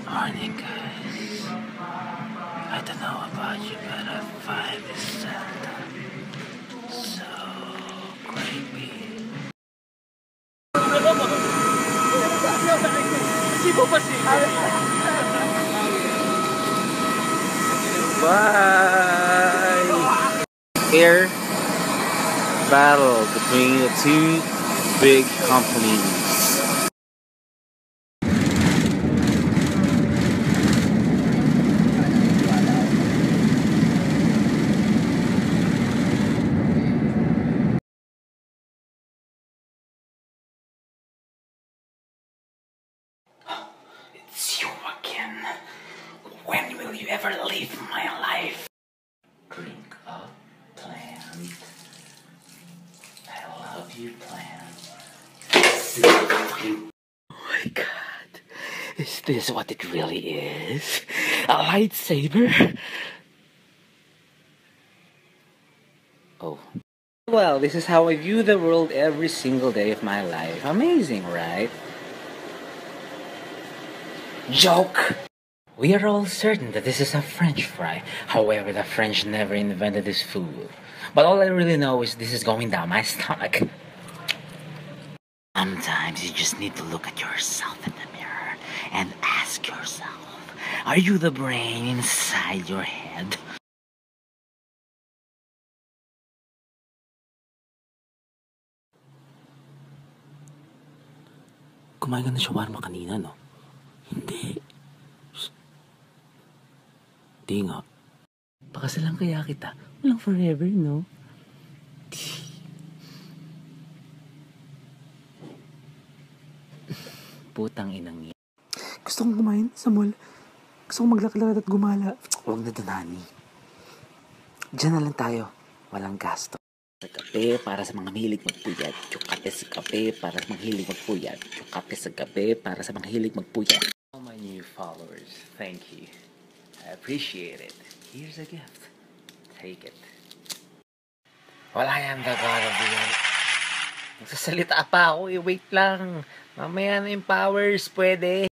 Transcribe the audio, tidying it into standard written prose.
Morning, guys. I don't know about you, but a 5 is Santa. So creepy. Bye! Air battle between the two big companies. It's you again. When will you ever leave my life? Drink up, plant. I love you, plant. Oh my god. Is this what it really is? A lightsaber? Oh. Well, this is how I view the world every single day of my life. Amazing, right? Joke! We are all certain that this is a French fry. However, the French never invented this food. But all I really know is this is going down my stomach. Sometimes you just need to look at yourself in the mirror and ask yourself, are you the brain inside your head? Kumain ka ng shawarma kanina, no? Hindi. Di nga. Pakasalan kaya kita. Walang forever, no? Putang inang yan. Gusto kong kumain sa mall. Gusto kong maglakad at gumala. Huwag na doon, honey. Diyan na lang tayo. Walang gasto. Sa kape para sa mga mahilig magpuyat. Yung kape sa kape para sa mga hilig magpuyat. Yung kape sa kape para sa mga hilig magpuyat. All my new followers, thank you. I appreciate it. Here's a gift. Take it. Well, I am the God of the earth. Nagsasalita pa ako eh. Wait lang. Mamaya na yung powers, pwede.